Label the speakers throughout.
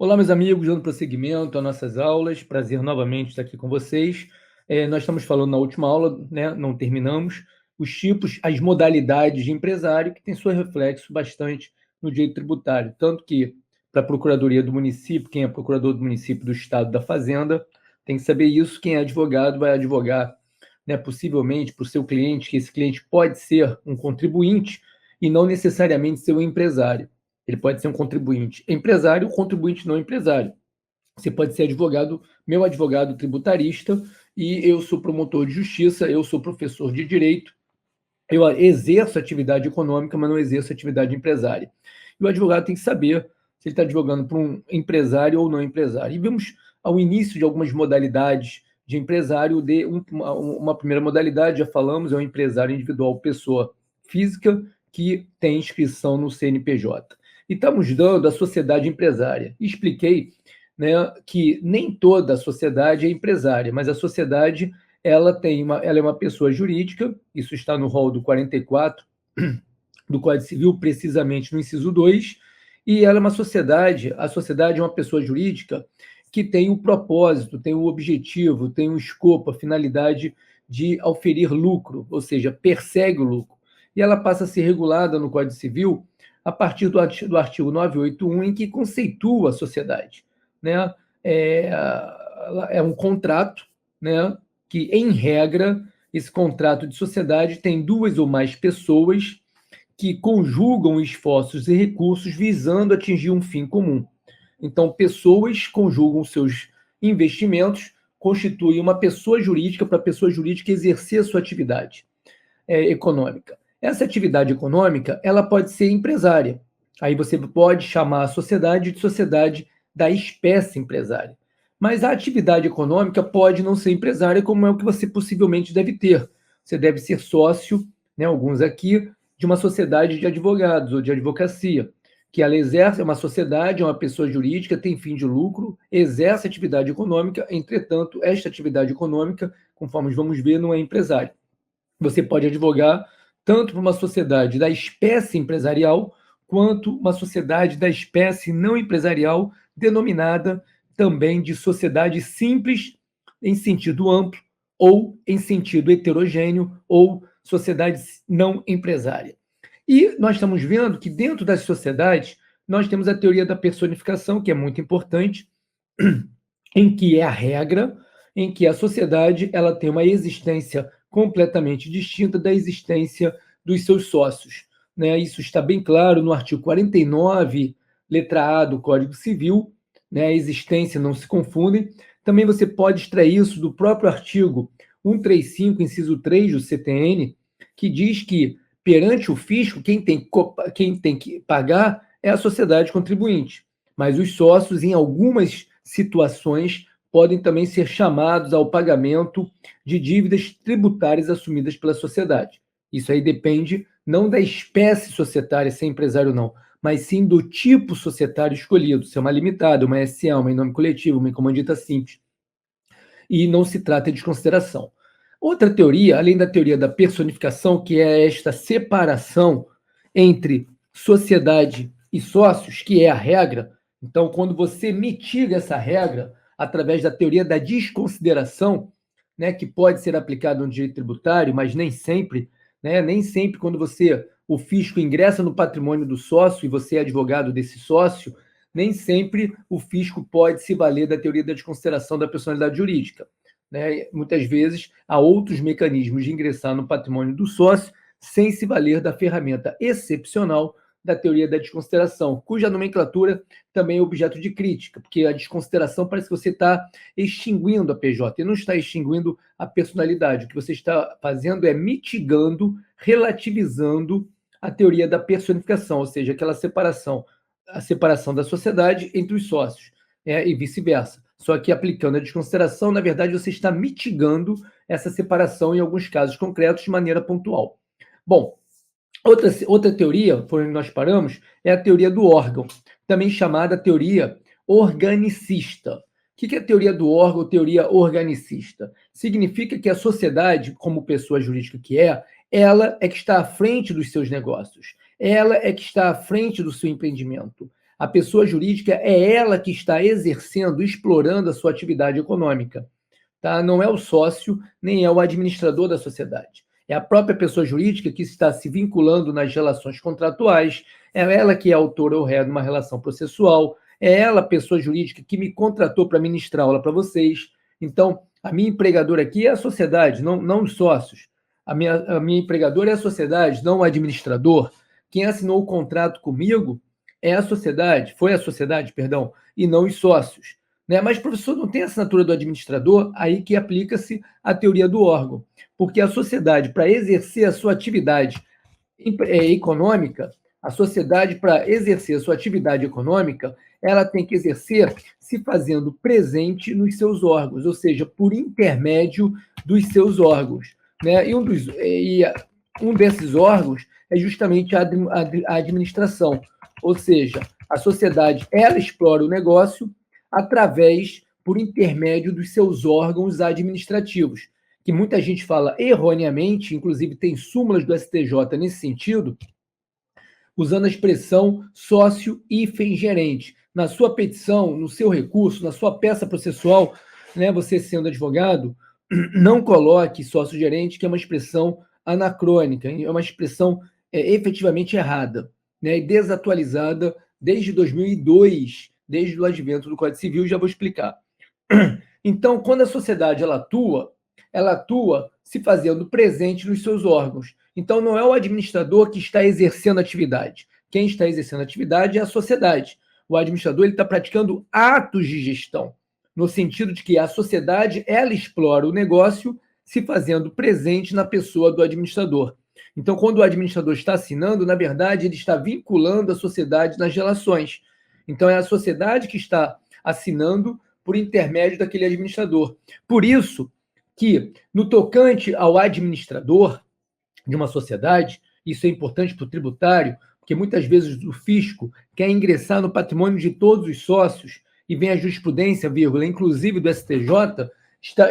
Speaker 1: Olá, meus amigos, dando prosseguimento às nossas aulas. Prazer novamente estar aqui com vocês. Nós estamos falando na última aula, né, não terminamos, os tipos, as modalidades de empresário, que tem seu reflexo bastante no direito tributário. Tanto que, para a Procuradoria do Município, quem é procurador do município do Estado da Fazenda, tem que saber isso. Quem é advogado vai advogar, né, possivelmente para o seu cliente, que esse cliente pode ser um contribuinte e não necessariamente ser um empresário. Ele pode ser um contribuinte empresário ou contribuinte não empresário. Você pode ser advogado, meu advogado tributarista, e eu sou promotor de justiça, eu sou professor de direito, eu exerço atividade econômica, mas não exerço atividade empresária. E o advogado tem que saber se ele está advogando para um empresário ou não empresário. E vimos ao início de algumas modalidades de empresário, uma primeira modalidade, já falamos, é o empresário individual, pessoa física, que tem inscrição no CNPJ. E estamos dando a sociedade empresária. Expliquei, né, que nem toda a sociedade é empresária, mas a sociedade ela é uma pessoa jurídica, isso está no rol do 44 do Código Civil, precisamente no inciso 2, e ela é uma sociedade, a sociedade é uma pessoa jurídica que tem o propósito, tem o objetivo, tem o escopo, a finalidade de auferir lucro, ou seja, persegue o lucro. E ela passa a ser regulada no Código Civil a partir do artigo 981, em que conceitua a sociedade, né? É um contrato, né, que, em regra, esse contrato de sociedade tem duas ou mais pessoas que conjugam esforços e recursos visando atingir um fim comum. Então, pessoas conjugam seus investimentos, constituem uma pessoa jurídica para a pessoa jurídica exercer sua atividade econômica. Essa atividade econômica, ela pode ser empresária. Aí você pode chamar a sociedade de sociedade da espécie empresária. Mas a atividade econômica pode não ser empresária, como é o que você possivelmente deve ter. Você deve ser sócio, né, alguns aqui, de uma sociedade de advogados ou de advocacia, que ela exerce, é uma sociedade, é uma pessoa jurídica, tem fim de lucro, exerce atividade econômica, entretanto, esta atividade econômica, conforme vamos ver, não é empresária. Você pode advogar tanto para uma sociedade da espécie empresarial, quanto uma sociedade da espécie não empresarial, denominada também de sociedade simples, em sentido amplo, ou em sentido heterogêneo, ou sociedade não empresária. E nós estamos vendo que dentro das sociedades, nós temos a teoria da personificação, que é muito importante, em que é a regra, em que a sociedade ela tem uma existência completamente distinta da existência dos seus sócios, né? Isso está bem claro no artigo 49, letra A do Código Civil, né? A existência não se confunde. Também você pode extrair isso do próprio artigo 135, inciso 3 do CTN, que diz que, perante o fisco, quem tem que pagar é a sociedade contribuinte, mas os sócios, em algumas situações, podem também ser chamados ao pagamento de dívidas tributárias assumidas pela sociedade. Isso aí depende não da espécie societária, se é empresário ou não, mas sim do tipo societário escolhido, se é uma limitada, uma SA, uma em nome coletivo, uma em comandita simples. E não se trata de desconsideração. Outra teoria, além da teoria da personificação, que é esta separação entre sociedade e sócios, que é a regra. Então, quando você mitiga essa regra através da teoria da desconsideração, né, que pode ser aplicada no direito tributário, mas nem sempre, né, nem sempre quando o fisco ingressa no patrimônio do sócio e você é advogado desse sócio, nem sempre o fisco pode se valer da teoria da desconsideração da personalidade jurídica, né? Muitas vezes há outros mecanismos de ingressar no patrimônio do sócio sem se valer da ferramenta excepcional da teoria da desconsideração, cuja nomenclatura também é objeto de crítica, porque a desconsideração parece que você está extinguindo a PJ, e não está extinguindo a personalidade. O que você está fazendo é mitigando, relativizando a teoria da personificação, ou seja, aquela separação, a separação da sociedade entre os sócios, e vice-versa. Só que aplicando a desconsideração, na verdade, você está mitigando essa separação em alguns casos concretos de maneira pontual. Bom, outra teoria, por onde nós paramos, é a teoria do órgão, também chamada teoria organicista. O que é a teoria do órgão, teoria organicista? Significa que a sociedade, como pessoa jurídica que ela é que está à frente dos seus negócios, ela é que está à frente do seu empreendimento. A pessoa jurídica é ela que está exercendo, explorando a sua atividade econômica. Tá? Não é o sócio, nem é o administrador da sociedade. É a própria pessoa jurídica que está se vinculando nas relações contratuais, é ela que é autora ou réu de uma relação processual, é ela, pessoa jurídica, que me contratou para ministrar aula para vocês. Então, a minha empregadora aqui é a sociedade, não os sócios. A minha empregadora é a sociedade, não o administrador. Quem assinou o contrato comigo é a sociedade, foi a sociedade, perdão, e não os sócios. Né? Mas, professor, não tem assinatura do administrador, aí que aplica-se a teoria do órgão. Porque a sociedade, para exercer a sua atividade econômica, a sociedade, para exercer a sua atividade econômica, ela tem que exercer se fazendo presente nos seus órgãos, ou seja, por intermédio dos seus órgãos. Né? Um desses órgãos é justamente a administração, ou seja, a sociedade ela explora o negócio por intermédio dos seus órgãos administrativos, que muita gente fala erroneamente, inclusive tem súmulas do STJ nesse sentido, usando a expressão sócio-gerente. Na sua petição, no seu recurso, na sua peça processual, né, você sendo advogado, não coloque sócio-gerente, que é uma expressão anacrônica, é uma expressão efetivamente errada, né, e desatualizada desde 2002, desde o advento do Código Civil, já vou explicar. Então, quando a sociedade ela atua se fazendo presente nos seus órgãos. Então, não é o administrador que está exercendo atividade. Quem está exercendo atividade é a sociedade. O administrador ele está praticando atos de gestão, no sentido de que a sociedade ela explora o negócio se fazendo presente na pessoa do administrador. Então, quando o administrador está assinando, na verdade, ele está vinculando a sociedade nas relações. Então, é a sociedade que está assinando por intermédio daquele administrador. Por isso que, no tocante ao administrador de uma sociedade, isso é importante para o tributário, porque muitas vezes o fisco quer ingressar no patrimônio de todos os sócios e vem a jurisprudência, inclusive do STJ,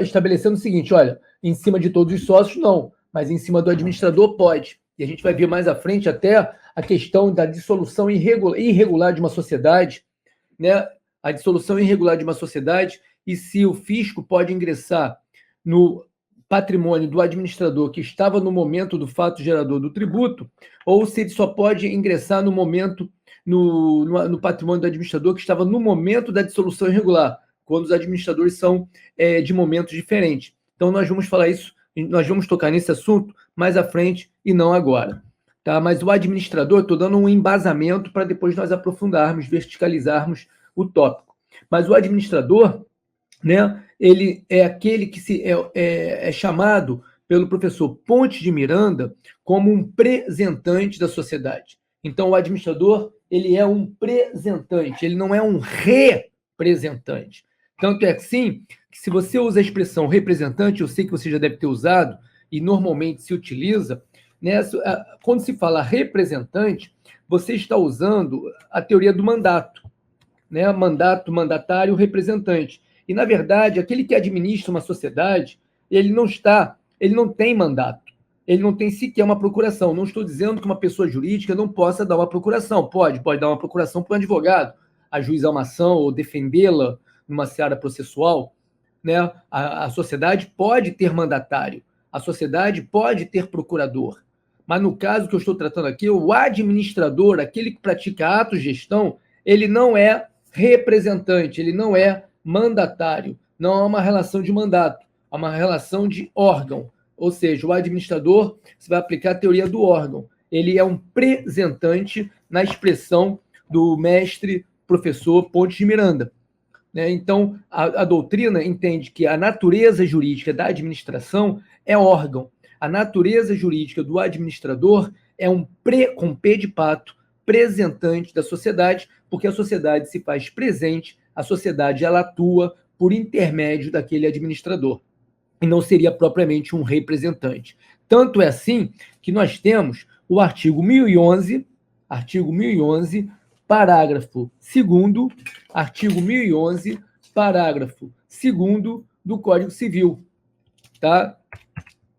Speaker 1: estabelecendo o seguinte, olha, em cima de todos os sócios não, mas em cima do administrador pode. E a gente vai ver mais à frente até a questão da dissolução irregular de uma sociedade, né? A dissolução irregular de uma sociedade e se o fisco pode ingressar no patrimônio do administrador que estava no momento do fato gerador do tributo, ou se ele só pode ingressar no momento no patrimônio do administrador que estava no momento da dissolução irregular, quando os administradores são de momentos diferentes. Então, nós vamos falar isso, nós vamos tocar nesse assunto mais à frente e não agora. Tá? Mas o administrador, estou dando um embasamento para depois nós aprofundarmos, verticalizarmos o tópico. Mas o administrador, né, ele é aquele que é chamado pelo professor Pontes de Miranda como um representante da sociedade. Então, o administrador ele é um representante, ele não é um representante. Tanto é assim que se você usa a expressão representante, eu sei que você já deve ter usado e normalmente se utiliza, né, quando se fala representante, você está usando a teoria do mandato, né, mandatário, representante. E, na verdade, aquele que administra uma sociedade, ele não tem mandato, ele não tem sequer uma procuração. Não estou dizendo que uma pessoa jurídica não possa dar uma procuração. Pode dar uma procuração para um advogado, ajuizar uma ação ou defendê-la numa seara processual. Né? A sociedade pode ter mandatário, a sociedade pode ter procurador. Mas no caso que eu estou tratando aqui, o administrador, aquele que pratica atos de gestão, ele não é representante, ele não é mandatário. Não há uma relação de mandato, há uma relação de órgão. Ou seja, o administrador, você vai aplicar a teoria do órgão. Ele é um representante na expressão do mestre professor Pontes de Miranda. Então, a doutrina entende que a natureza jurídica da administração é órgão. A natureza jurídica do administrador é com P de pato, representante da sociedade, porque a sociedade se faz presente, a sociedade ela atua por intermédio daquele administrador, e não seria propriamente um representante. Tanto é assim que nós temos o artigo 1011, parágrafo 2º, artigo 1011, parágrafo 2º do Código Civil. Tá?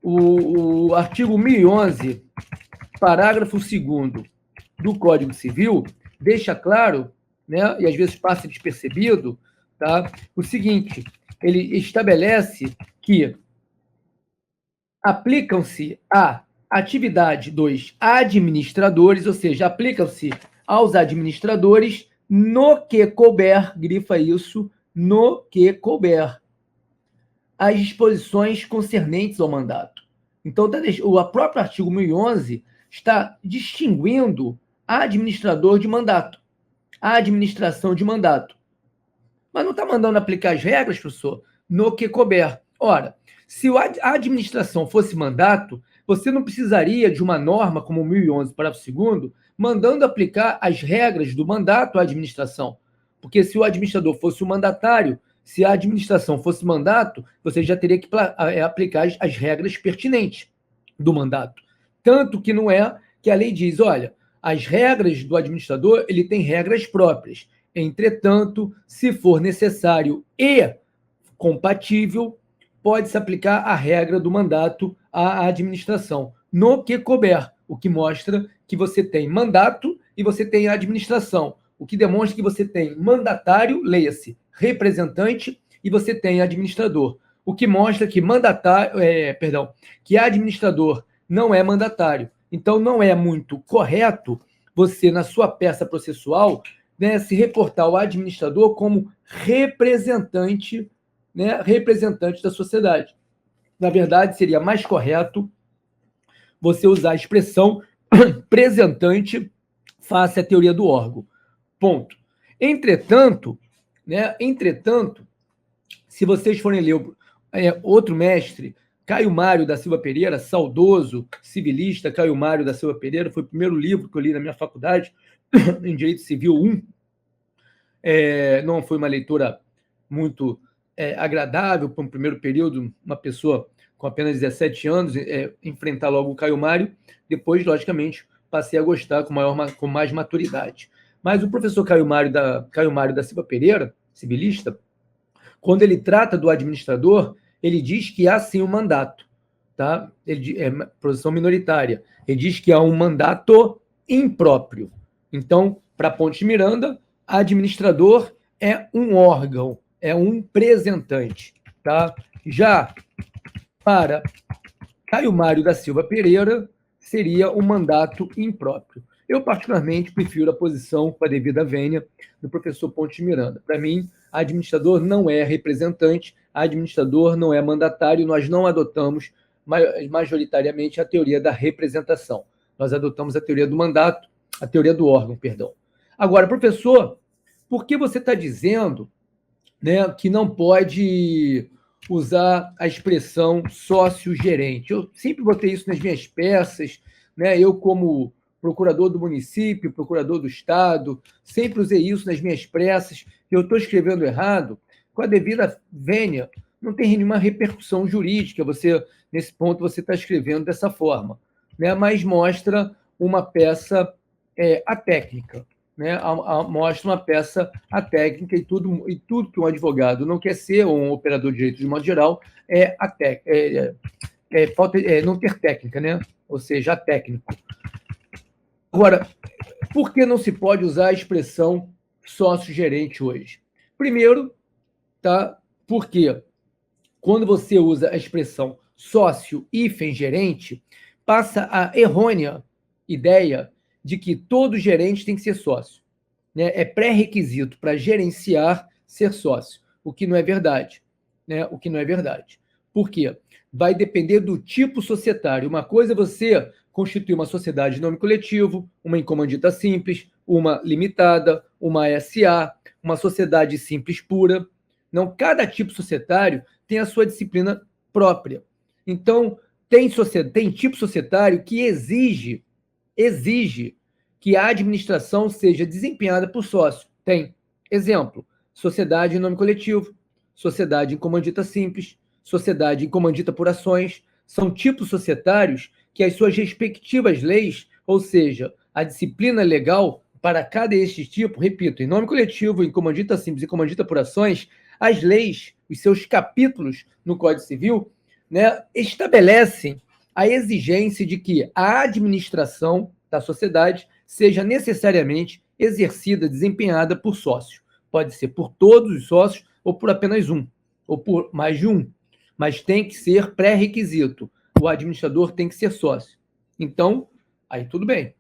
Speaker 1: O artigo 1011, parágrafo 2º do Código Civil, deixa claro né, e às vezes passa despercebido, tá? O seguinte, ele estabelece que aplicam-se à atividade dos administradores, ou seja, aplicam-se aos administradores no que couber, grifa isso, no que couber, as disposições concernentes ao mandato. Então, o próprio artigo 1011 está distinguindo administrador de mandato, a administração de mandato. Mas não está mandando aplicar as regras, professor, no que couber. Ora, se a administração fosse mandato, você não precisaria de uma norma como o 1011, parágrafo 2º, mandando aplicar as regras do mandato à administração. Porque se o administrador fosse o mandatário, se a administração fosse mandato, você já teria que aplicar as regras pertinentes do mandato. Tanto que não é que a lei diz, olha, as regras do administrador, ele tem regras próprias. Entretanto, se for necessário e compatível, pode-se aplicar a regra do mandato à administração, no que couber, o que mostra que você tem mandato e você tem administração, o que demonstra que você tem mandatário, leia-se, representante, e você tem administrador, o que mostra que que administrador não é mandatário. Então, não é muito correto você, na sua peça processual, né, se reportar ao administrador como representante, né, representante da sociedade. Na verdade, seria mais correto você usar a expressão representante face à teoria do órgão. Ponto. Entretanto, se vocês forem ler outro mestre, Caio Mário da Silva Pereira, saudoso civilista Caio Mário da Silva Pereira, foi o primeiro livro que eu li na minha faculdade, em Direito Civil 1. Não foi uma leitura muito agradável para um primeiro período, uma pessoa com apenas 17 anos, enfrentar logo o Caio Mário. Depois, logicamente, passei a gostar com mais maturidade. Mas o professor Caio Mário da Silva Pereira, civilista, quando ele trata do administrador, ele diz que há sim um mandato, tá? Posição minoritária. Ele diz que há um mandato impróprio. Então, para Ponte Miranda, administrador é um órgão, é um representante, tá? Já para Caio Mário da Silva Pereira, seria um mandato impróprio. Eu, particularmente, prefiro a posição, com a devida vênia, do professor Ponte Miranda. Para mim, administrador não é representante, administrador não é mandatário, nós não adotamos majoritariamente a teoria da representação. Nós adotamos a teoria do mandato, a teoria do órgão, perdão. Agora, professor, por que você está dizendo, né, que não pode usar a expressão sócio-gerente? Eu sempre botei isso nas minhas peças, né? Eu, como procurador do município, procurador do Estado, sempre usei isso nas minhas peças. Eu estou escrevendo errado, com a devida vênia, não tem nenhuma repercussão jurídica. Nesse ponto, você está escrevendo dessa forma, né? Mas mostra uma peça atécnica, né? Mostra uma peça atécnica e tudo que um advogado não quer ser, ou um operador de direito de modo geral, não ter técnica, né? Ou seja, técnico. Agora, por que não se pode usar a expressão sócio-gerente hoje? Primeiro, tá? Porque quando você usa a expressão sócio-gerente, passa a errônea ideia de que todo gerente tem que ser sócio, né? É pré-requisito para gerenciar ser sócio, o que não é verdade, né? O que não é verdade. Por quê? Vai depender do tipo societário. Uma coisa é você constituir uma sociedade de nome coletivo, uma em comandita simples, uma limitada, uma SA, uma sociedade simples pura. Não, cada tipo societário tem a sua disciplina própria. Então, tem tipo societário que exige que a administração seja desempenhada por sócio. Tem. Exemplo, sociedade em nome coletivo, sociedade em comandita simples, sociedade em comandita por ações. São tipos societários que as suas respectivas leis, ou seja, a disciplina legal para cada este tipo, repito, em nome coletivo, em comandita simples e comandita por ações, as leis, os seus capítulos no Código Civil, né, estabelecem a exigência de que a administração da sociedade seja necessariamente exercida, desempenhada por sócio. Pode ser por todos os sócios ou por apenas um, ou por mais de um, mas tem que ser pré-requisito. O administrador tem que ser sócio. Então, aí tudo bem.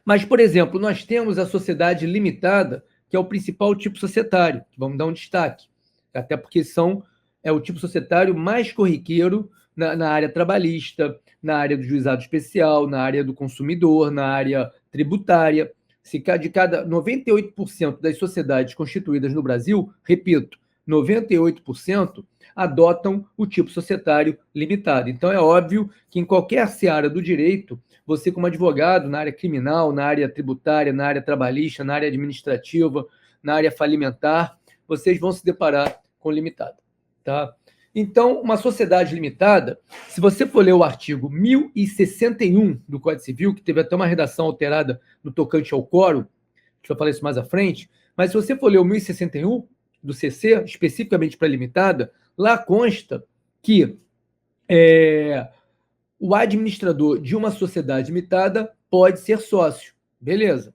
Speaker 1: Mas, por exemplo, nós temos a sociedade limitada, que é o principal tipo societário, que vamos dar um destaque, até porque é o tipo societário mais corriqueiro na área trabalhista, na área do juizado especial, na área do consumidor, na área tributária. Se de cada 98% das sociedades constituídas no Brasil, repito, 98% adotam o tipo societário limitado. Então, é óbvio que em qualquer seara do direito, você como advogado, na área criminal, na área tributária, na área trabalhista, na área administrativa, na área falimentar, vocês vão se deparar com limitada. Tá? Então, uma sociedade limitada, se você for ler o artigo 1061 do Código Civil, que teve até uma redação alterada no tocante ao quórum, a gente vai falar isso mais à frente, mas se você for ler o 1061 do CC, especificamente para limitada, lá consta que o administrador de uma sociedade limitada pode ser sócio, beleza,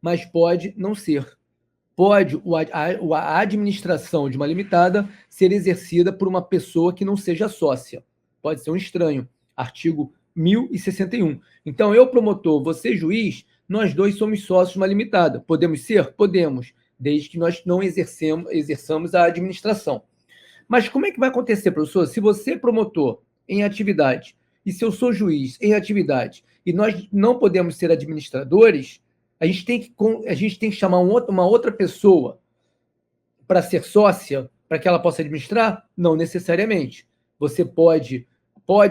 Speaker 1: mas pode não ser. Pode a administração de uma limitada ser exercida por uma pessoa que não seja sócia. Pode ser um estranho. Artigo 1061. Então, eu, promotor, você, juiz, nós dois somos sócios de uma limitada. Podemos ser? Podemos, desde que nós não exerçamos a administração. Mas como é que vai acontecer, professor? Se você é promotor em atividade e se eu sou juiz em atividade e nós não podemos ser administradores, a gente tem que chamar uma outra pessoa para ser sócia, para que ela possa administrar? Não necessariamente. Você pode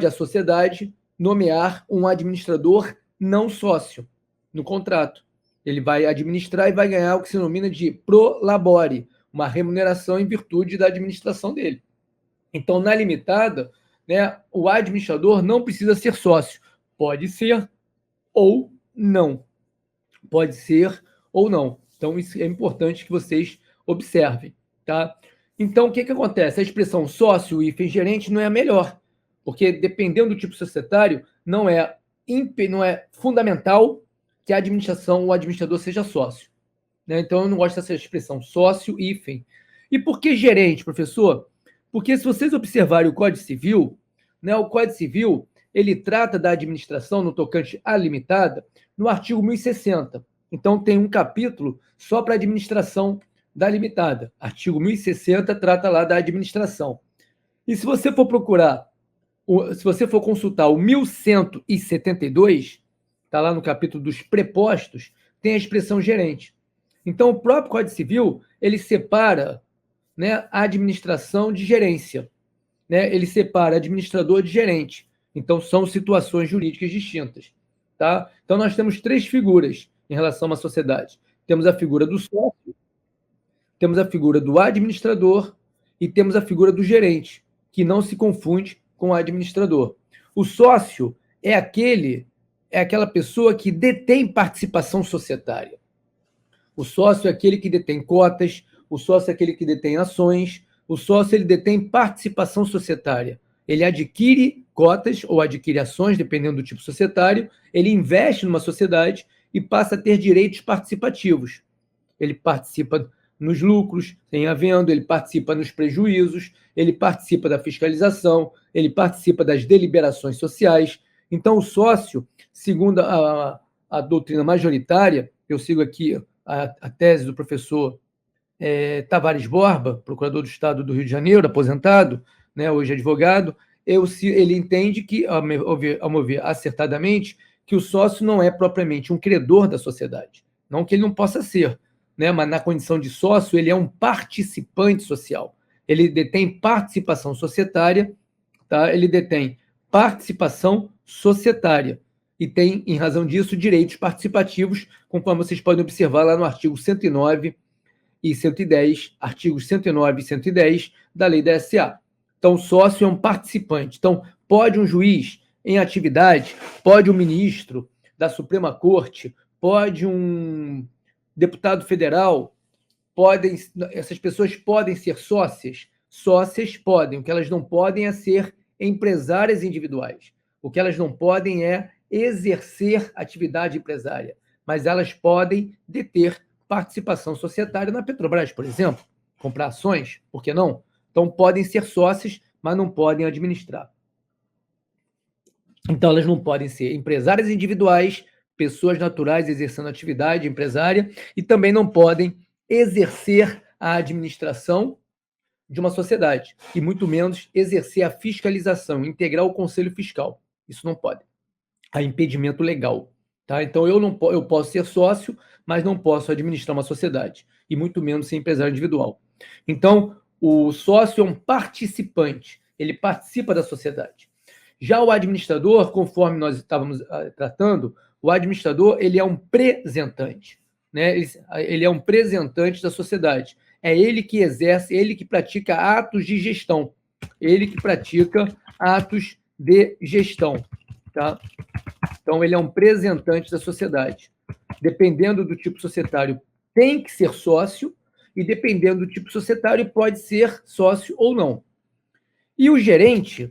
Speaker 1: a sociedade nomear um administrador não sócio no contrato. Ele vai administrar e vai ganhar o que se denomina de pro labore, uma remuneração em virtude da administração dele. Então, na limitada, né, o administrador não precisa ser sócio. Pode ser ou não. Pode ser ou não. Então, isso é importante que vocês observem. Tá? Então, o que acontece? A expressão sócio e gerente não é a melhor, porque, dependendo do tipo societário, não é fundamental que a administração ou o administrador seja sócio. Né? Então, eu não gosto dessa expressão sócio e hífen. E por que gerente, professor? Porque, se vocês observarem o Código Civil, né, o Código Civil ele trata da administração no tocante à limitada no artigo 1060. Então, tem um capítulo só para a administração da limitada. Artigo 1060 trata lá da administração. E se você for consultar o 1172, está lá no capítulo dos prepostos, tem a expressão gerente. Então, o próprio Código Civil, ele separa, né, a administração de gerência. Né? Ele separa administrador de gerente. Então, são situações jurídicas distintas. Tá? Então, nós temos três figuras em relação a uma sociedade. Temos a figura do sócio, temos a figura do administrador e temos a figura do gerente, que não se confunde com o administrador. O sócio é aquela pessoa que detém participação societária. O sócio é aquele que detém cotas, o sócio é aquele que detém ações, o sócio ele detém participação societária. Ele adquire cotas ou adquire ações, dependendo do tipo societário, ele investe numa sociedade e passa a ter direitos participativos. Ele participa nos lucros em havendo, ele participa nos prejuízos, ele participa da fiscalização, ele participa das deliberações sociais. Então, o sócio, segundo a doutrina majoritária, eu sigo aqui a tese do professor Tavares Borba, procurador do Estado do Rio de Janeiro, aposentado, né, hoje advogado, ele entende que, ao meu ver, acertadamente, que o sócio não é propriamente um credor da sociedade. Não que ele não possa ser, né, mas na condição de sócio, ele é um participante social. Ele detém participação societária, tá? Ele detém participação societária e tem, em razão disso, direitos participativos, conforme vocês podem observar lá no artigo 109 e 110, artigos 109 e 110 da lei da SA. Então, o sócio é um participante. Então, pode um juiz em atividade, pode um ministro da Suprema Corte, pode um deputado federal, essas pessoas podem ser sócias? Sócias podem. O que elas não podem é ser empresárias individuais. O que elas não podem é exercer atividade empresária, mas elas podem deter participação societária na Petrobras, por exemplo, comprar ações, por que não? Então, podem ser sócios, mas não podem administrar. Então, elas não podem ser empresárias individuais, pessoas naturais exercendo atividade empresária, e também não podem exercer a administração de uma sociedade, e muito menos exercer a fiscalização, integrar o conselho fiscal. Isso não pode. Há impedimento legal. Tá? Então, eu posso ser sócio, mas não posso administrar uma sociedade, e muito menos ser empresário individual. Então, o sócio é um participante, ele participa da sociedade. Já o administrador, conforme nós estávamos tratando, o administrador ele é um representante, né? Ele é um representante da sociedade. É ele que exerce, ele que pratica atos de gestão, ele que pratica atos de gestão, tá? Então, ele é um representante da sociedade. Dependendo do tipo societário, tem que ser sócio, e dependendo do tipo societário, pode ser sócio ou não. E o gerente,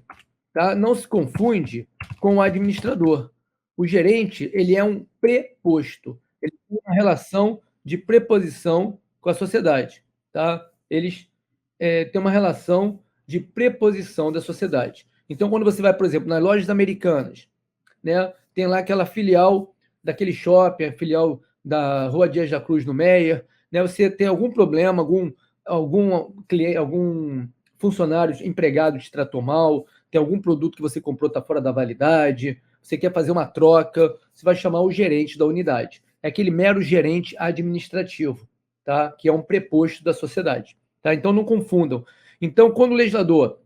Speaker 1: tá, não se confunde com o administrador. O gerente ele é um preposto. Ele tem uma relação de preposição com a sociedade. Tá? Eles têm uma relação de preposição da sociedade. Então, quando você vai, por exemplo, nas lojas americanas, né, tem lá aquela filial daquele shopping, a filial da Rua Dias da Cruz, no Meier, né, você tem algum problema, algum cliente, algum funcionário, empregado te tratou mal, tem algum produto que você comprou está fora da validade, você quer fazer uma troca, você vai chamar o gerente da unidade. É aquele mero gerente administrativo, tá? Que é um preposto da sociedade. Tá? Então, não confundam. Então, quando o legislador...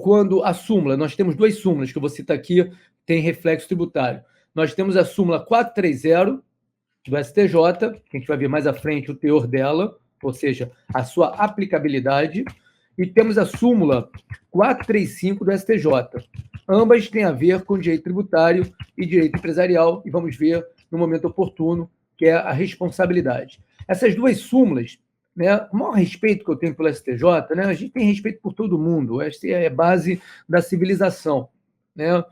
Speaker 1: quando a súmula, nós temos duas súmulas que eu vou citar aqui, tem reflexo tributário. Nós temos a súmula 430 do STJ, que a gente vai ver mais à frente o teor dela, ou seja, a sua aplicabilidade, e temos a súmula 435 do STJ. Ambas têm a ver com direito tributário e direito empresarial, e vamos ver no momento oportuno, que é a responsabilidade. Essas duas súmulas, né, o maior respeito que eu tenho pelo STJ, né, a gente tem respeito por todo mundo, essa é a base da civilização, né?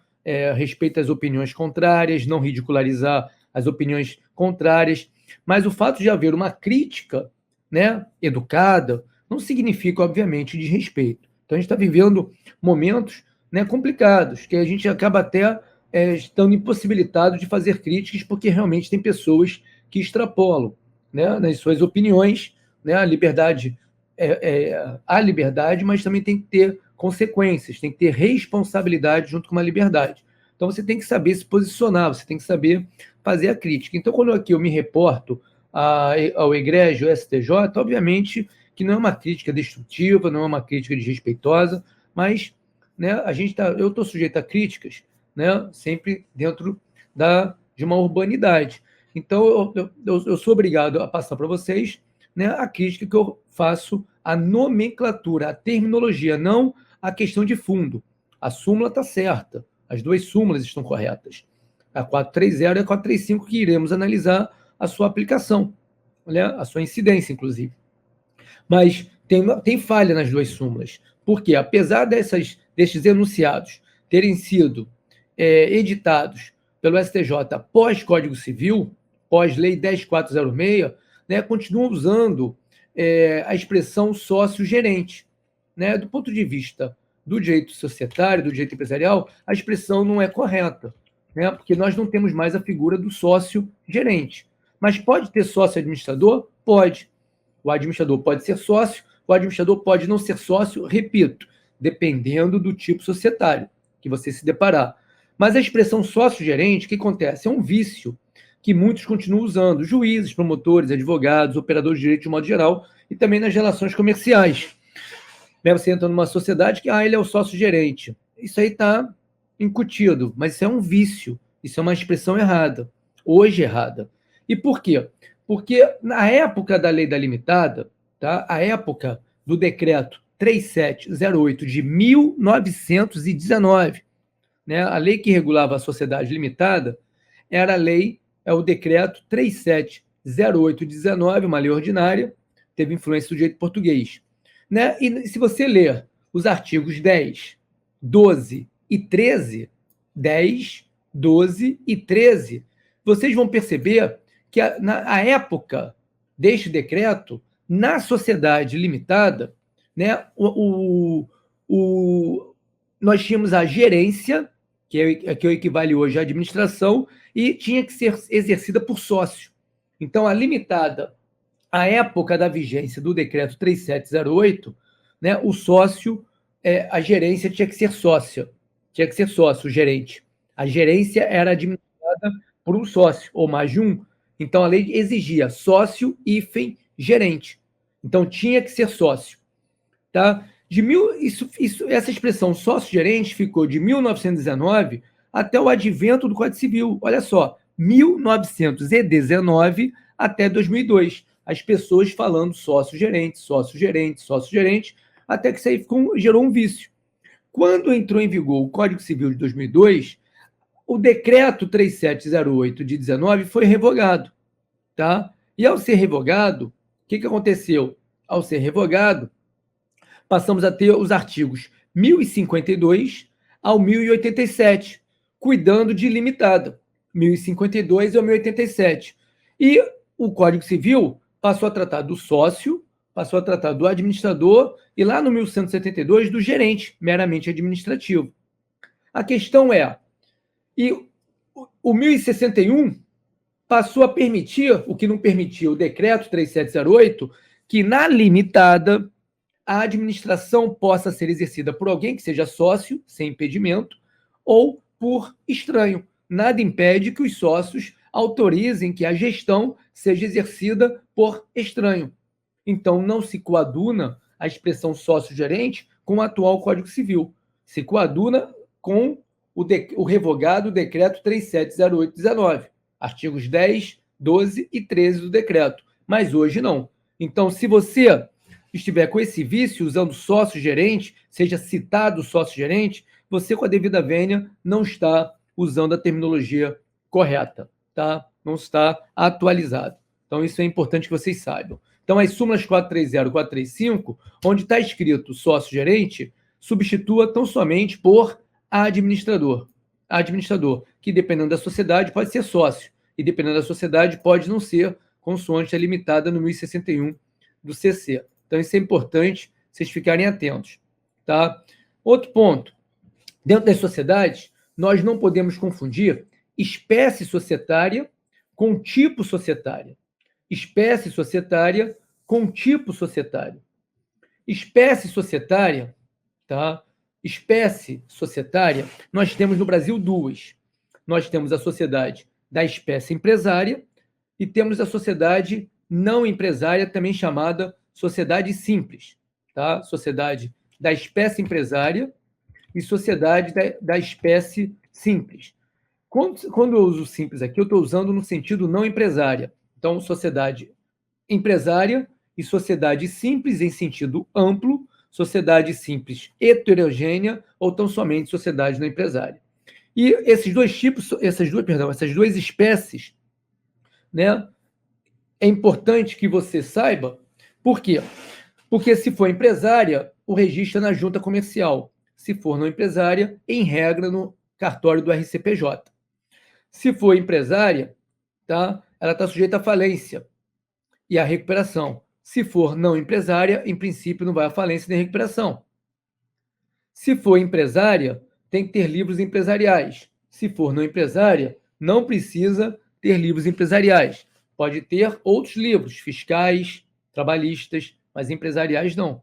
Speaker 1: Respeito às opiniões contrárias, não ridicularizar as opiniões contrárias, mas o fato de haver uma crítica, né, educada, não significa, obviamente, desrespeito. Então, a gente está vivendo momentos, né, complicados, que a gente acaba até estando impossibilitado de fazer críticas, porque realmente tem pessoas que extrapolam, né, nas suas opiniões, né, a liberdade há liberdade, mas também tem que ter consequências, tem que ter responsabilidade junto com uma liberdade. Então, você tem que saber se posicionar, você tem que saber fazer a crítica. Então, quando aqui eu me reporto ao egrégio STJ, obviamente que não é uma crítica destrutiva, não é uma crítica desrespeitosa, mas, né, eu estou sujeito a críticas, né, sempre dentro de uma urbanidade. Então, eu sou obrigado a passar para vocês, né, a crítica que eu faço à nomenclatura, à terminologia, não à questão de fundo. A súmula está certa, as duas súmulas estão corretas. A 430 e a 435 que iremos analisar a sua aplicação, né, a sua incidência, inclusive. Mas tem falha nas duas súmulas, porque apesar destes enunciados terem sido editados pelo STJ pós-Código Civil, pós-Lei 10.406, né, continuam usando a expressão sócio-gerente. Né? Do ponto de vista do direito societário, do direito empresarial, a expressão não é correta, né? Porque nós não temos mais a figura do sócio-gerente. Mas pode ter sócio-administrador? Pode. O administrador pode ser sócio, o administrador pode não ser sócio, repito, dependendo do tipo societário que você se deparar. Mas a expressão sócio-gerente, o que acontece? É um vício que muitos continuam usando, juízes, promotores, advogados, operadores de direito de modo geral, e também nas relações comerciais. Você entra numa sociedade que ele é o sócio-gerente. Isso aí está incutido, mas isso é um vício, isso é uma expressão errada, hoje errada. E por quê? Porque na época da lei da limitada, tá? A época do decreto 3708 de 1919, né? A lei que regulava a sociedade limitada era o decreto 3708 de 19, uma lei ordinária, teve influência do direito português. Né? E se você ler os artigos 10, 12 e 13, 10, 12 e 13, vocês vão perceber que na época deste decreto, na sociedade limitada, né, nós tínhamos a gerência, que equivale hoje à administração, e tinha que ser exercida por sócio. Então, a limitada, à época da vigência do decreto 3708, né, o sócio, a gerência tinha que ser sócia, tinha que ser sócio, o gerente. A gerência era administrada por um sócio, ou mais de um. Então, a lei exigia sócio, hífen, gerente. Então, tinha que ser sócio. Tá? Essa expressão sócio-gerente ficou de 1919 até o advento do Código Civil. Olha só, 1919 até 2002. As pessoas falando sócio-gerente, sócio-gerente, sócio-gerente, até que isso aí gerou um vício. Quando entrou em vigor o Código Civil de 2002, o decreto 3708 de 19 foi revogado. Tá? E ao ser revogado, o que aconteceu? Ao ser revogado, passamos a ter os artigos 1052 ao 1087, cuidando de limitada, 1052 ao 1087. E o Código Civil passou a tratar do sócio, passou a tratar do administrador e lá no 1172 do gerente, meramente administrativo. A questão é, e o 1061 passou a permitir, o que não permitia o decreto 3708, que na limitada a administração possa ser exercida por alguém que seja sócio, sem impedimento, ou por estranho. Nada impede que os sócios autorizem que a gestão seja exercida por estranho. Então, não se coaduna a expressão sócio-gerente com o atual Código Civil. Se coaduna com o revogado decreto 3708/19, artigos 10, 12 e 13 do decreto. Mas hoje não. Então, se você estiver com esse vício, usando sócio-gerente, seja citado sócio-gerente, você, com a devida vênia, não está usando a terminologia correta, tá? Não está atualizado. Então, isso é importante que vocês saibam. Então, as súmulas 430 e 435, onde está escrito sócio-gerente, substitua tão somente por administrador. Administrador, que dependendo da sociedade pode ser sócio, e dependendo da sociedade pode não ser, consoante a limitada no 1061 do CC. Então, isso é importante vocês ficarem atentos. Tá? Outro ponto. Dentro das sociedades, nós não podemos confundir espécie societária com tipo societária. Espécie societária com tipo societário. Espécie societária, tá? Espécie societária, nós temos no Brasil duas. Nós temos a sociedade da espécie empresária e temos a sociedade não empresária, também chamada sociedade simples, tá? Sociedade da espécie empresária e sociedade da espécie simples. Quando eu uso simples aqui, eu estou usando no sentido não empresária. Então, sociedade empresária e sociedade simples em sentido amplo, sociedade simples heterogênea ou tão somente sociedade não empresária. E esses dois tipos, essas duas espécies, né, é importante que você saiba. Por quê? Porque se for empresária, o registro é na junta comercial. Se for não empresária, em regra, no cartório do RCPJ. Se for empresária, tá, ela está sujeita à falência e à recuperação. Se for não empresária, em princípio, não vai à falência nem à recuperação. Se for empresária, tem que ter livros empresariais. Se for não empresária, não precisa ter livros empresariais. Pode ter outros livros, fiscais, trabalhistas, mas empresariais não.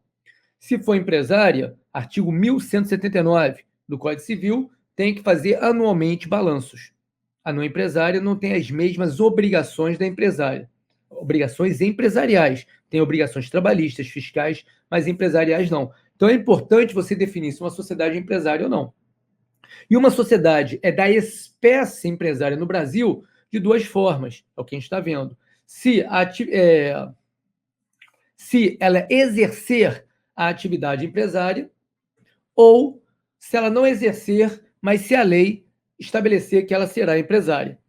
Speaker 1: Se for empresária, artigo 1179 do Código Civil, tem que fazer anualmente balanços. A não empresária não tem as mesmas obrigações da empresária. Obrigações empresariais. Tem obrigações trabalhistas, fiscais, mas empresariais não. Então é importante você definir se uma sociedade é empresária ou não. E uma sociedade é da espécie empresária no Brasil de duas formas, é o que a gente está vendo. Se ela exercer a atividade empresária ou se ela não exercer, mas se a lei estabelecer que ela será empresária.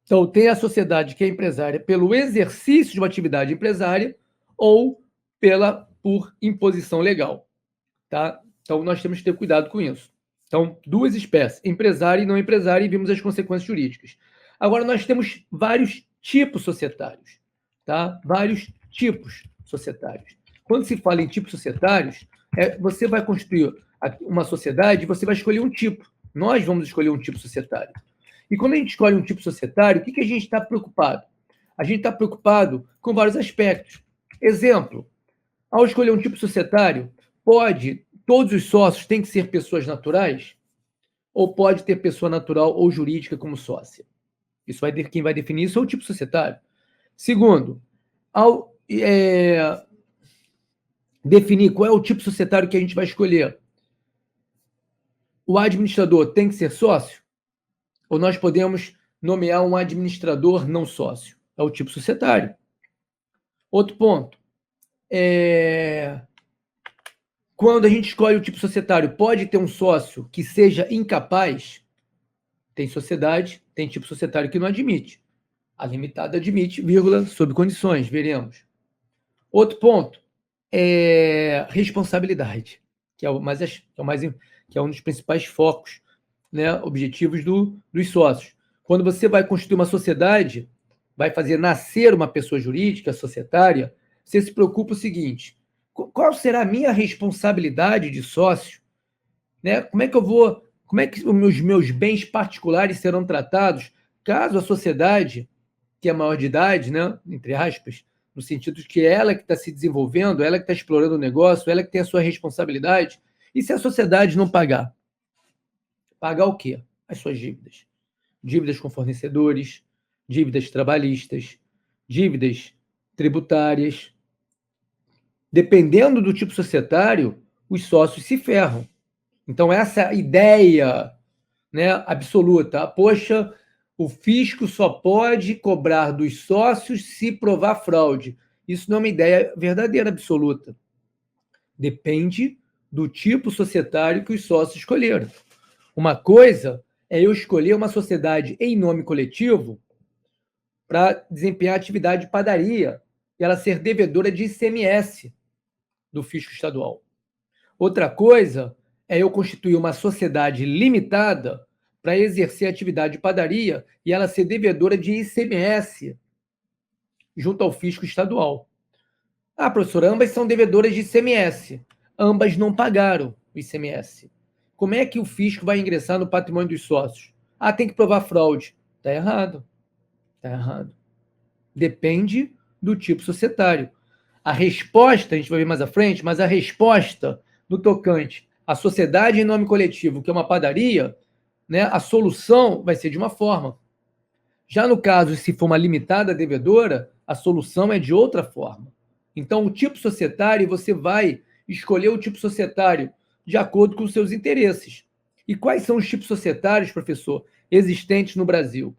Speaker 1: Então, tem a sociedade que é empresária pelo exercício de uma atividade empresária ou por imposição legal. Tá? Então, nós temos que ter cuidado com isso. Então, duas espécies, empresária e não empresária, e vimos as consequências jurídicas. Agora, nós temos vários tipos societários, tá? Vários tipos societários. Quando se fala em tipos societários, você vai constituir uma sociedade e você vai escolher um tipo. Nós vamos escolher um tipo societário. E quando a gente escolhe um tipo societário, o que a gente está preocupado? A gente está preocupado com vários aspectos. Exemplo, ao escolher um tipo societário, todos os sócios têm que ser pessoas naturais? Ou pode ter pessoa natural ou jurídica como sócia? Quem vai definir isso é o tipo societário. Segundo, ao definir qual é o tipo societário que a gente vai escolher, o administrador tem que ser sócio? Ou nós podemos nomear um administrador não sócio? É o tipo societário. Outro ponto. Quando a gente escolhe o tipo societário, pode ter um sócio que seja incapaz? Tem sociedade, tem tipo societário que não admite. A limitada admite, vírgula, sob condições, veremos. Outro ponto é responsabilidade, que é um dos principais focos, né, objetivos dos sócios. Quando você vai constituir uma sociedade, vai fazer nascer uma pessoa jurídica, societária, você se preocupa o seguinte: qual será a minha responsabilidade de sócio? Né? Como é que os meus bens particulares serão tratados caso a sociedade, que é maior de idade, né, entre aspas, no sentido de que ela que está se desenvolvendo, ela que está explorando o negócio, ela que tem a sua responsabilidade, e se a sociedade não pagar? Pagar o quê? As suas dívidas. Dívidas com fornecedores, dívidas trabalhistas, dívidas tributárias. Dependendo do tipo societário, os sócios se ferram. Então, essa ideia, né, absoluta, poxa, o fisco só pode cobrar dos sócios se provar fraude. Isso não é uma ideia verdadeira, absoluta. Depende do tipo societário que os sócios escolheram. Uma coisa é eu escolher uma sociedade em nome coletivo para desempenhar atividade de padaria e ela ser devedora de ICMS do fisco estadual. Outra coisa é eu constituir uma sociedade limitada para exercer atividade de padaria e ela ser devedora de ICMS junto ao fisco estadual. Ah, professor, ambas são devedoras de ICMS. Ambas não pagaram o ICMS. Como é que o fisco vai ingressar no patrimônio dos sócios? Ah, tem que provar fraude. Está errado. Está errado. Depende do tipo societário. A resposta, a gente vai ver mais à frente, mas a resposta no tocante à sociedade em nome coletivo, que é uma padaria, né, a solução vai ser de uma forma. Já no caso, se for uma limitada devedora, a solução é de outra forma. Então, o tipo societário, você vai escolher o tipo societário de acordo com os seus interesses. E quais são os tipos societários, professor, existentes no Brasil?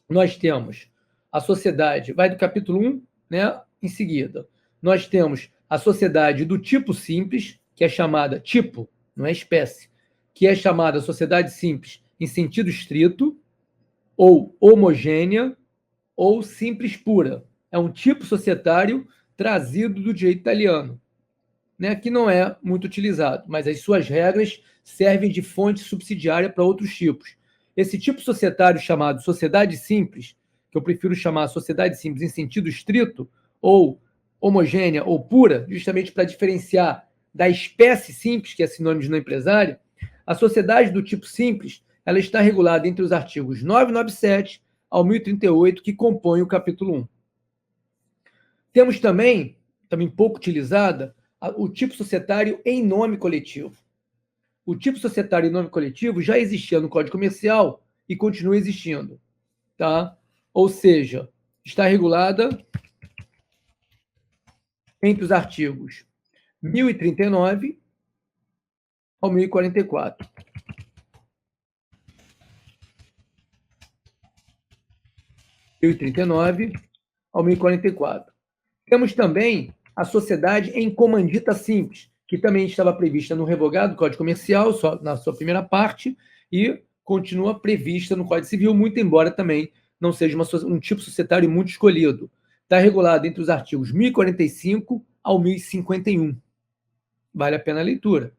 Speaker 1: Nós temos a sociedade, vai do capítulo 1, né, em seguida. Nós temos a sociedade do tipo simples, que é chamada tipo, não é espécie, que é chamada sociedade simples em sentido estrito, ou homogênea, ou simples pura. É um tipo societário trazido do direito italiano, né, que não é muito utilizado, mas as suas regras servem de fonte subsidiária para outros tipos. Esse tipo societário chamado sociedade simples, que eu prefiro chamar sociedade simples em sentido estrito, ou homogênea ou pura, justamente para diferenciar da espécie simples, que é sinônimo de não empresária, a sociedade do tipo simples ela está regulada entre os artigos 997 ao 1038, que compõem o capítulo 1. Temos também pouco utilizada, o tipo societário em nome coletivo. O tipo societário em nome coletivo já existia no Código Comercial e continua existindo. Tá? Ou seja, está regulada entre os artigos 1039 ao 1044. 1039 ao 1044. Temos também a sociedade em comandita simples, que também estava prevista no revogado Código Comercial, na sua primeira parte, e continua prevista no Código Civil, muito embora também não seja um tipo societário muito escolhido. Está regulado entre os artigos 1045 ao 1051. Vale a pena a leitura.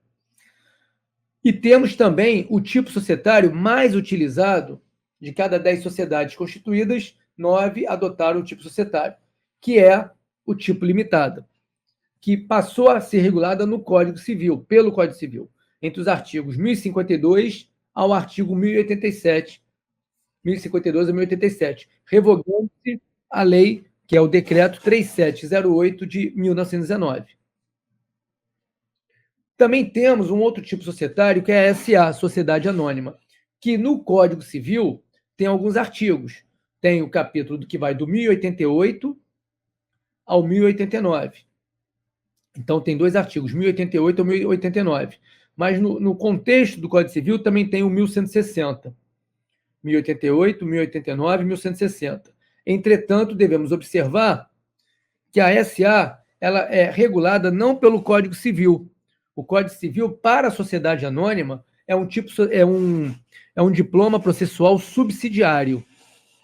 Speaker 1: E temos também o tipo societário mais utilizado de cada 10 sociedades constituídas, 9 adotaram o tipo societário, que é o tipo limitado, que passou a ser regulada no Código Civil, pelo Código Civil, entre os artigos 1052 ao artigo 1087, 1052 a 1087, revogando-se a lei, que é o decreto 3708 de 1919. Também temos um outro tipo societário, que é a SA, Sociedade Anônima, que no Código Civil tem alguns artigos. Tem o capítulo que vai do 1088 ao 1089. Então, tem dois artigos, 1088 ao 1089. Mas no contexto do Código Civil também tem o 1160. 1088, 1089 e 1160. Entretanto, devemos observar que a SA ela é regulada não pelo Código Civil. O Código Civil, para a sociedade anônima, é um diploma processual subsidiário,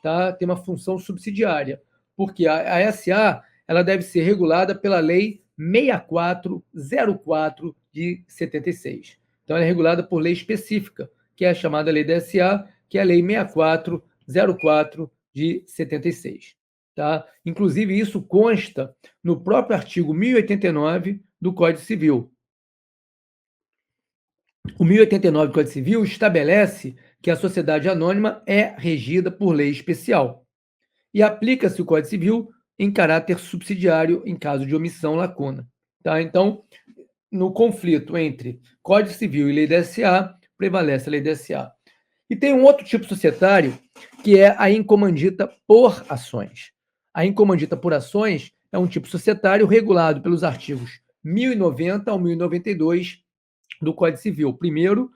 Speaker 1: tá? Tem uma função subsidiária, porque a SA ela deve ser regulada pela Lei 6404 de 76. Então, ela é regulada por lei específica, que é a chamada Lei da SA, que é a Lei 6404 de 76. Tá? Inclusive, isso consta no próprio artigo 1089 do Código Civil. O 1089 do Código Civil estabelece que a sociedade anônima é regida por lei especial e aplica-se o Código Civil em caráter subsidiário em caso de omissão lacuna. Tá? Então, no conflito entre Código Civil e lei da SA, prevalece a lei da SA. E tem um outro tipo societário, que é a incomandita por ações. A incomandita por ações é um tipo societário regulado pelos artigos 1090 ao 1092 do Código Civil. Primeiro,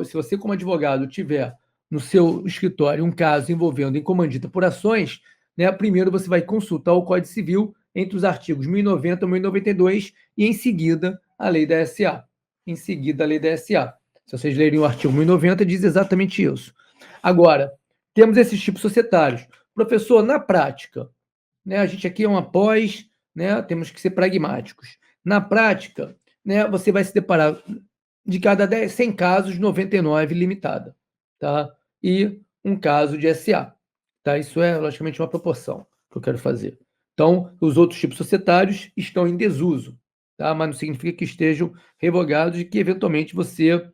Speaker 1: se você, como advogado, tiver no seu escritório um caso envolvendo incomandita por ações, né, primeiro você vai consultar o Código Civil entre os artigos 1090 e 1092 e, em seguida, a lei da SA. Em seguida, a lei da SA. Se vocês lerem o artigo 1090, diz exatamente isso. Agora, temos esses tipos societários. Professor, na prática, né, a gente aqui é uma pós, né, temos que ser pragmáticos. Na prática, né, você vai se deparar de cada 100 casos, 99 limitada, tá? E um caso de SA, tá? Isso é, logicamente, uma proporção que eu quero fazer. Então, os outros tipos societários estão em desuso, tá? Mas não significa que estejam revogados e que, eventualmente, você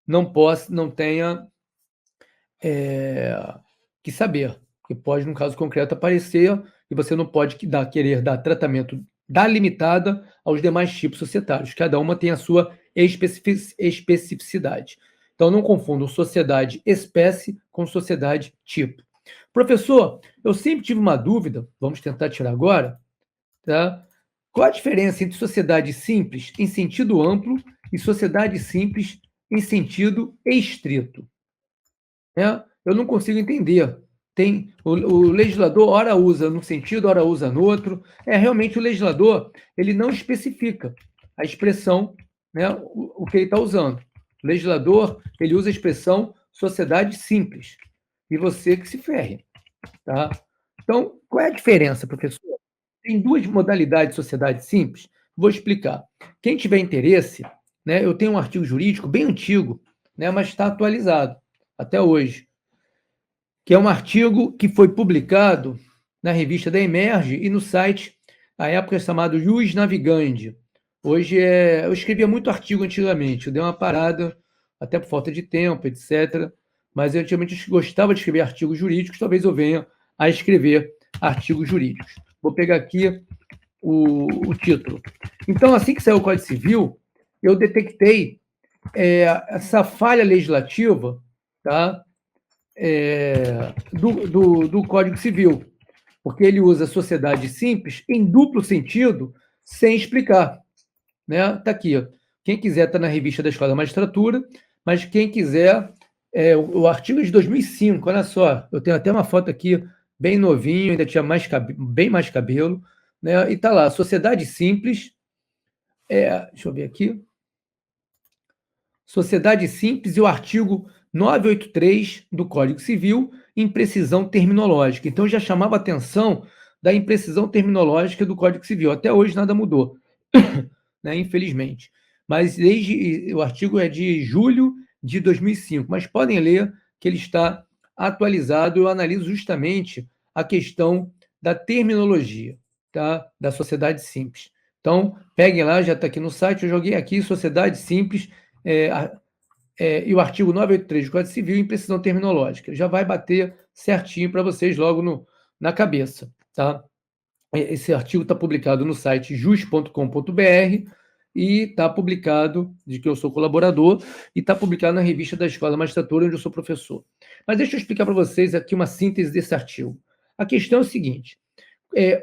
Speaker 1: não tenha que saber, que pode, no caso concreto, aparecer e você não pode querer dar tratamento da limitada aos demais tipos societários. Cada uma tem a sua especificidade. Então, não confundam sociedade espécie com sociedade tipo. Professor, eu sempre tive uma dúvida, vamos tentar tirar agora, tá? Qual a diferença entre sociedade simples em sentido amplo e sociedade simples em sentido estrito? Né? Eu não consigo entender. Tem o legislador ora usa num sentido, ora usa no outro. Realmente o legislador ele não especifica a expressão, né, o que ele está usando. O legislador ele usa a expressão sociedade simples. E você que se ferre. Tá? Então, qual é a diferença, professor? Tem duas modalidades de sociedade simples. Vou explicar. Quem tiver interesse, né, eu tenho um artigo jurídico bem antigo, né, mas está atualizado até hoje, que é um artigo que foi publicado na revista da Emerge e no site, à época, chamado Jus Navigandi. Hoje eu escrevia muito artigo antigamente, eu dei uma parada, até por falta de tempo, etc. Mas eu antigamente gostava de escrever artigos jurídicos, talvez eu venha a escrever artigos jurídicos. Vou pegar aqui o título. Então, assim que saiu o Código Civil, eu detectei essa falha legislativa, tá? Do Código Civil, porque ele usa sociedade simples em duplo sentido, sem explicar. Né? Tá aqui. Ó. Quem quiser está na revista da Escola da Magistratura, mas quem quiser, o artigo é de 2005, olha só, eu tenho até uma foto aqui, bem novinho, ainda tinha bem mais cabelo, né? E está lá, sociedade simples, deixa eu ver aqui, sociedade simples e o artigo 983 do Código Civil, imprecisão terminológica. Então, já chamava a atenção da imprecisão terminológica do Código Civil. Até hoje nada mudou, né, infelizmente. Mas o artigo é de julho de 2005, mas podem ler que ele está atualizado, eu analiso justamente a questão da terminologia, tá? Da sociedade simples. Então, peguem lá, já está aqui no site, eu joguei aqui sociedade simples, e o artigo 983 do Código Civil em precisão terminológica. Já vai bater certinho para vocês logo na cabeça, tá? Esse artigo está publicado no site jus.com.br e está publicado, de que eu sou colaborador, e está publicado na revista da Escola Magistratura, onde eu sou professor. Mas deixa eu explicar para vocês aqui uma síntese desse artigo. A questão é o seguinte: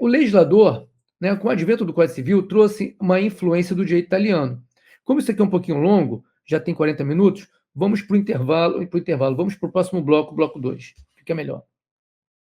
Speaker 1: o legislador, né, com o advento do Código Civil, trouxe uma influência do direito italiano. Como isso aqui é um pouquinho longo, já tem 40 minutos, vamos para o intervalo, vamos para o próximo bloco, bloco 2. Fica melhor.